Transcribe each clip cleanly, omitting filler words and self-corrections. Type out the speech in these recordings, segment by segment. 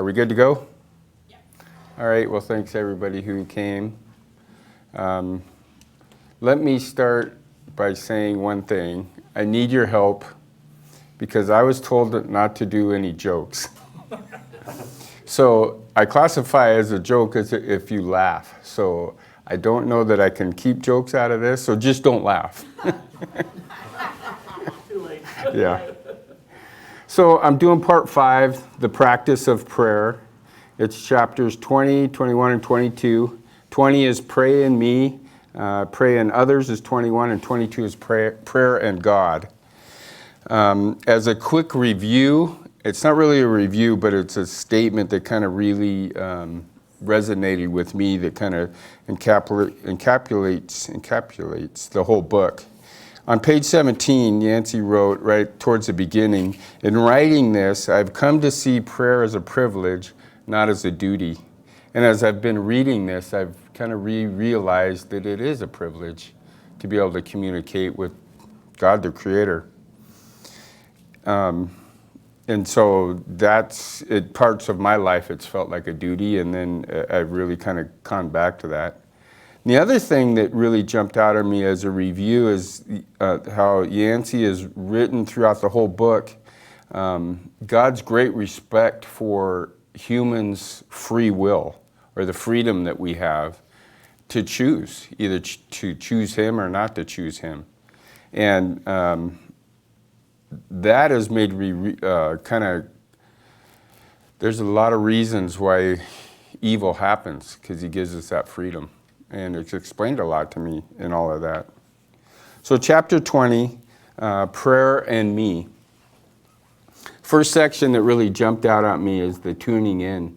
Are we good to go? Yeah. All right, well, thanks everybody who came. Let me start by saying one thing. I need your help because I was told not to do any jokes. So I classify as a joke as if you laugh. So I don't know that I can keep jokes out of this, so just don't laugh. Too late. Yeah. So I'm doing part 5, the practice of prayer. It's chapters 20, 21, and 22. 20 is pray in me, pray in others is 21, and 22 is prayer and God. As a quick review, it's not really a review, but it's a statement that kind of really resonated with me that kind of encapsulates the whole book. On page 17, Yancey wrote right towards the beginning, in writing this, I've come to see prayer as a privilege, not as a duty. And as I've been reading this, I've kind of realized that it is a privilege to be able to communicate with God, the Creator. And so that's, parts of my life, it's felt like a duty, and then I've really kind of gone back to that. And the other thing that really jumped out at me as a review is how Yancey has written throughout the whole book, God's great respect for humans' free will, or the freedom that we have to choose, either to choose Him or not to choose Him. And that has made me there's a lot of reasons why evil happens, because He gives us that freedom. And it's explained a lot to me in all of that. So chapter 20, prayer and me. First section that really jumped out at me is the tuning in.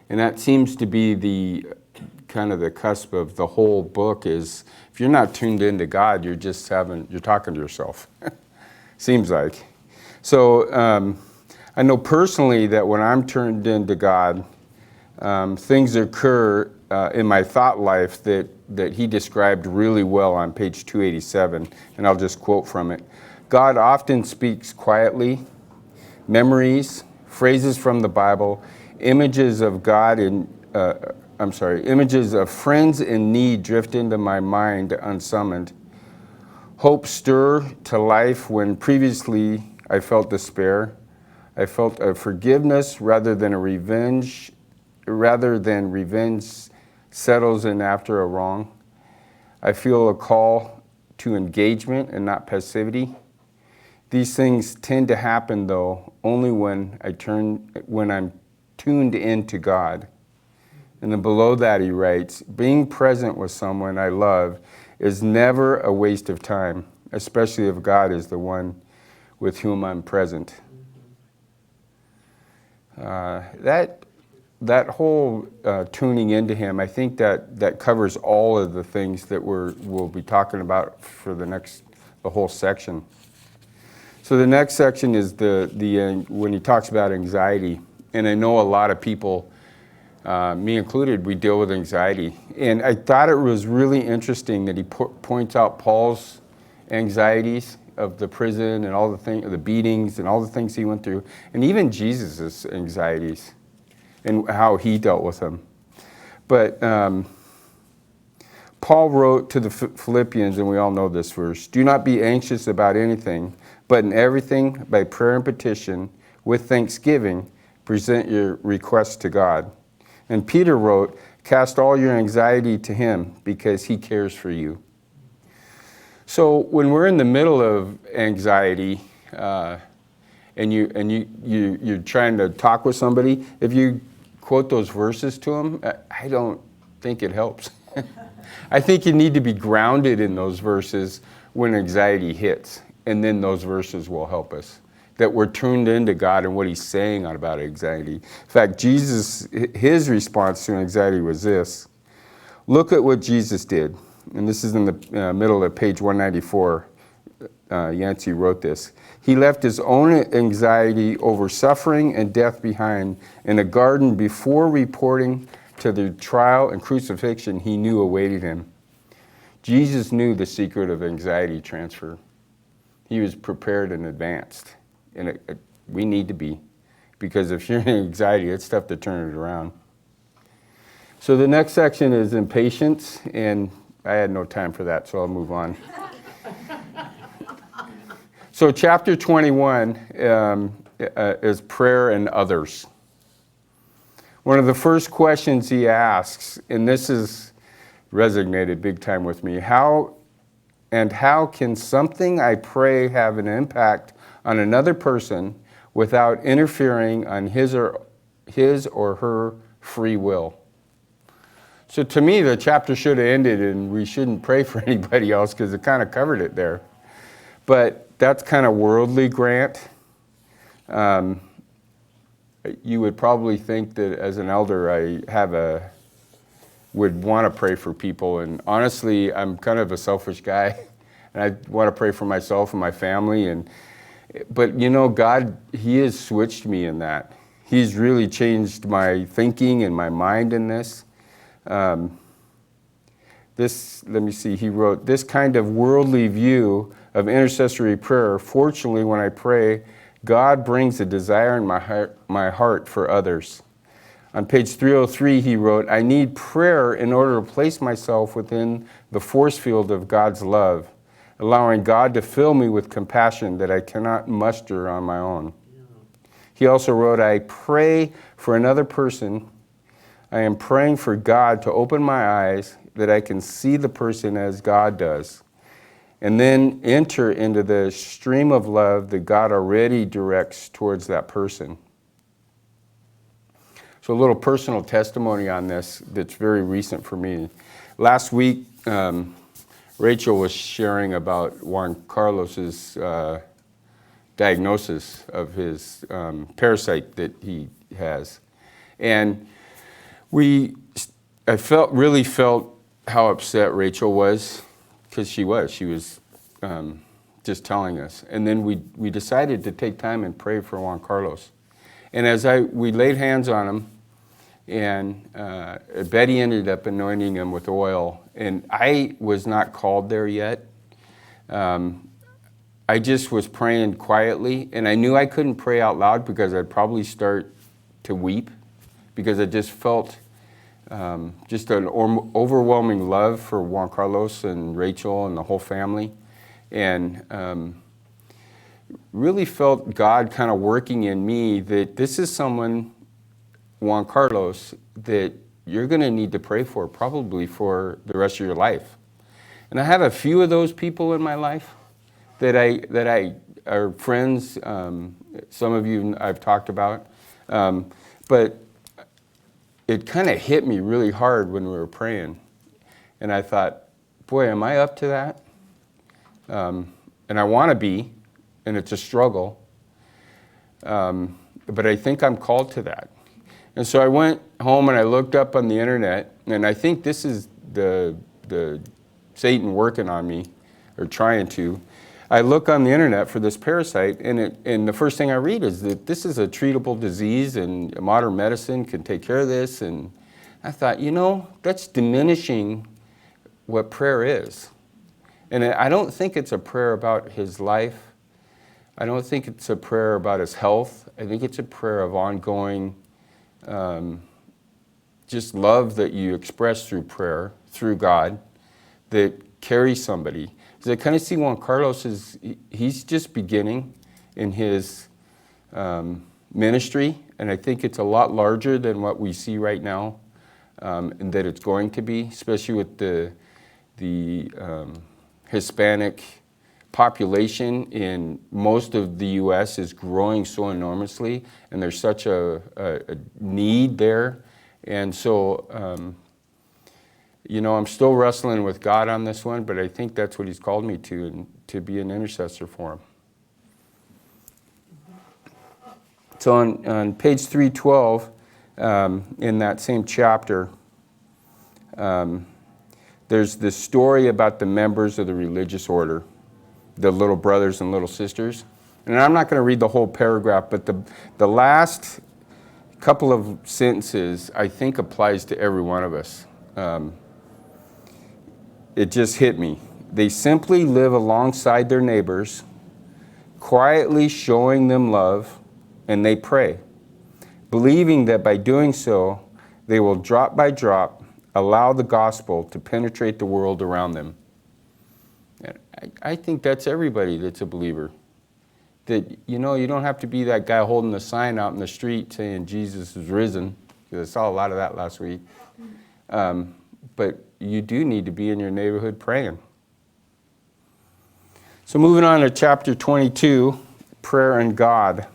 And that seems to be the kind of the cusp of the whole book is, if you're not tuned into God, you're talking to yourself. Seems like. So I know personally that when I'm turned into God, things occur in my thought life that he described really well on page 287, and I'll just quote from it. God often speaks quietly. Memories, phrases from the Bible, images of images of friends in need drift into my mind unsummoned. Hope stir to life when previously I felt despair. I felt a forgiveness rather than revenge settles in after a wrong. I feel a call to engagement and not passivity. These things tend to happen, though, only when I'm tuned into God. And then below that he writes, being present with someone I love is never a waste of time, especially if God is the one with whom I'm present. That whole tuning into Him, I think that covers all of the things that we'll be talking about for the whole section. So the next section is when he talks about anxiety, and I know a lot of people, me included, we deal with anxiety. And I thought it was really interesting that he points out Paul's anxieties of the prison and all the beatings and all the things he went through, and even Jesus' anxieties and how he dealt with them. But Paul wrote to the Philippians, and we all know this verse, do not be anxious about anything, but in everything, by prayer and petition, with thanksgiving, present your requests to God. And Peter wrote, cast all your anxiety to Him because He cares for you. So when we're in the middle of anxiety, and you're trying to talk with somebody, if you quote those verses to them, I don't think it helps. I think you need to be grounded in those verses when anxiety hits, and then those verses will help us. That we're tuned into God and what He's saying about anxiety. In fact, Jesus, His response to anxiety was this. Look at what Jesus did. And this is in the middle of page 194. Yancey wrote this. He left His own anxiety over suffering and death behind in a garden before reporting to the trial and crucifixion He knew awaited Him. Jesus knew the secret of anxiety transfer. He was prepared and advanced. And we need to be. because if you're in anxiety, it's tough to turn it around. So the next section is impatience, and I had no time for that, so I'll move on. So chapter 21 is prayer and others. One of the first questions he asks, and this has resonated big time with me, how can something I pray have an impact on another person without interfering on his or her free will? So to me, the chapter should have ended and we shouldn't pray for anybody else because it kind of covered it there. But that's kind of worldly, Grant. You would probably think that as an elder, I would want to pray for people. And honestly, I'm kind of a selfish guy. And I want to pray for myself and my family. But you know, God, He has switched me in that. He's really changed my thinking and my mind in this. Let me see, he wrote, this kind of worldly view of intercessory prayer, fortunately, when I pray, God brings a desire in my heart for others. On page 303, he wrote, I need prayer in order to place myself within the force field of God's love, allowing God to fill me with compassion that I cannot muster on my own. He also wrote, I pray for another person. I am praying for God to open my eyes that I can see the person as God does, and then enter into the stream of love that God already directs towards that person. So a little personal testimony on this that's very recent for me. Last week, Rachel was sharing about Juan Carlos's diagnosis of his parasite that he has. And I really felt how upset Rachel was, because she was just telling us. And then we decided to take time and pray for Juan Carlos. And as we laid hands on him, and Betty ended up anointing him with oil, and I was not called there yet. I just was praying quietly, and I knew I couldn't pray out loud because I'd probably start to weep, because I just felt just an overwhelming love for Juan Carlos and Rachel and the whole family, and really felt God kind of working in me that this is someone, Juan Carlos, that you're going to need to pray for probably for the rest of your life. And I have a few of those people in my life that I are friends. Some of you I've talked about, but it kind of hit me really hard when we were praying, and I thought, boy, am I up to that? And I want to be, and it's a struggle, but I think I'm called to that. And so I went home and I looked up on the internet, and I think this is the Satan working on me, or trying to. I look on the internet for this parasite, and the first thing I read is that this is a treatable disease and modern medicine can take care of this. And I thought, that's diminishing what prayer is. And I don't think it's a prayer about his life. I don't think it's a prayer about his health. I think it's a prayer of ongoing just love that you express through prayer, through God, that carries somebody. Because I kind of see Juan Carlos he's just beginning in his ministry, and I think it's a lot larger than what we see right now, and that it's going to be, especially with the Hispanic population in most of the U.S. is growing so enormously, and there's such a need there. And so, I'm still wrestling with God on this one, but I think that's what he's called me to, and to be an intercessor for him. So on page 312, in that same chapter, there's this story about the members of the religious order, the little brothers and little sisters. And I'm not going to read the whole paragraph, but the last couple of sentences I think applies to every one of us. It just hit me. They simply live alongside their neighbors, quietly showing them love, and they pray. believing that by doing so, they will drop by drop allow the gospel to penetrate the world around them. And I think that's everybody that's a believer. That, you don't have to be that guy holding the sign out in the street saying Jesus is risen, because I saw a lot of that last week. But you do need to be in your neighborhood praying. So moving on to chapter 22, prayer and God.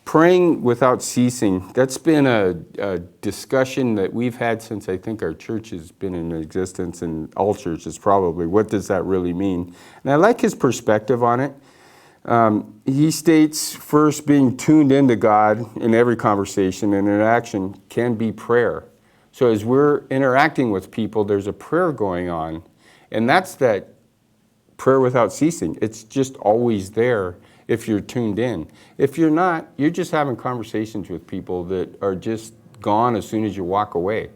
Praying without ceasing. That's been a discussion that we've had since I think our church has been in existence, and all churches probably. What does that really mean? And I like his perspective on it. He states, first, being tuned into God in every conversation and interaction can be prayer. So as we're interacting with people, there's a prayer going on. And that's that prayer without ceasing. It's just always there if you're tuned in. If you're not, you're just having conversations with people that are just gone as soon as you walk away.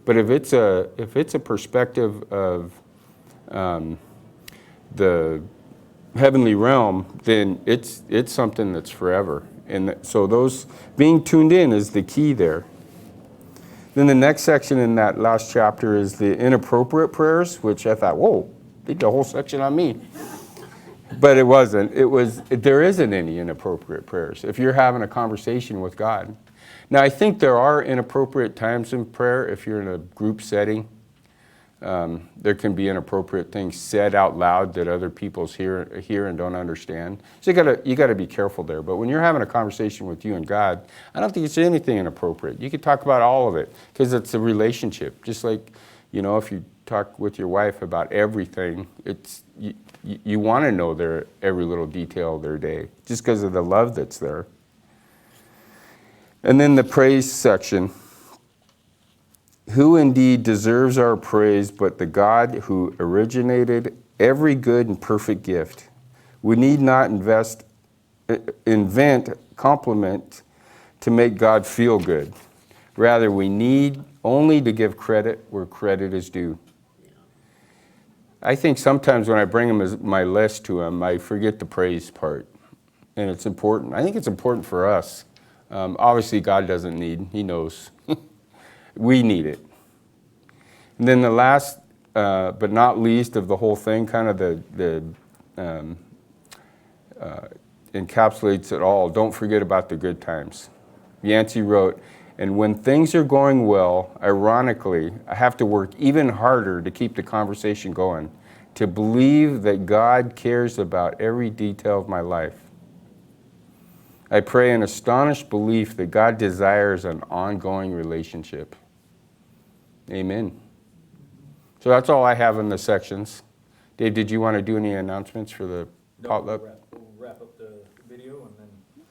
But if it's a perspective of the heavenly realm, then it's something that's forever. And so those being tuned in is the key there. Then the next section in that last chapter is the inappropriate prayers, which I thought, whoa, they did a whole section on me. But it wasn't. There isn't any inappropriate prayers if you're having a conversation with God. Now, I think there are inappropriate times in prayer if you're in a group setting. There can be inappropriate things said out loud that other people hear and don't understand. So you gotta be careful there. But when you're having a conversation with you and God, I don't think it's anything inappropriate. You could talk about all of it because it's a relationship. Just like, if you talk with your wife about everything, you want to know their every little detail of their day just because of the love that's there. And then the praise section. Who indeed deserves our praise but the God who originated every good and perfect gift? We need not invent compliment to make God feel good. Rather, we need only to give credit where credit is due. I think sometimes when I bring my list to him, I forget the praise part. And it's important. I think it's important for us. Obviously, God doesn't need. He knows. We need it. And then the last, but not least of the whole thing, kind of the encapsulates it all. Don't forget about the good times. Yancey wrote, and when things are going well, ironically, I have to work even harder to keep the conversation going, to believe that God cares about every detail of my life. I pray in astonished belief that God desires an ongoing relationship. Amen. So that's all I have in the sections. Dave, did you want to do any announcements for the potluck? We'll wrap up the video and then.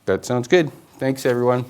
That sounds good. Thanks, everyone.